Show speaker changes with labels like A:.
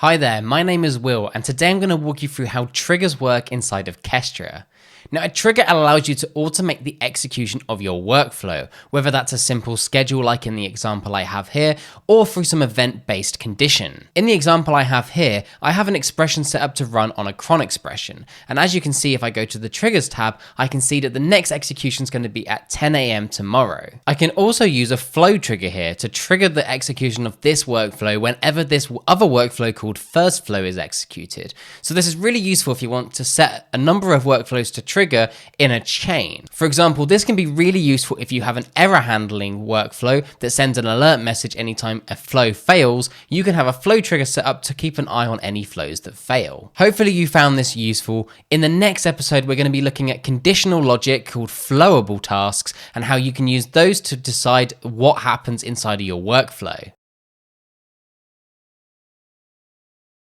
A: Hi there, my name is Will, and today I'm going to walk you through how triggers work inside of Kestra. Now, a trigger allows you to automate the execution of your workflow, whether that's a simple schedule like in the example I have here, or through some event-based condition. In the example I have here, I have an expression set up to run on a cron expression, and as you can see if I go to the triggers tab, I can see that the next execution is going to be at 10 AM tomorrow. I can also use a flow trigger here to trigger the execution of this workflow whenever this other workflow called first flow is executed. So this is really useful if you want to set a number of workflows to trigger in a chain. For example, this can be really useful if you have an error handling workflow that sends an alert message anytime a flow fails. You can have a flow trigger set up to keep an eye on any flows that fail. Hopefully you found this useful. In the next episode, we're going to be looking at conditional logic called flowable tasks and how you can use those to decide what happens inside of your workflow.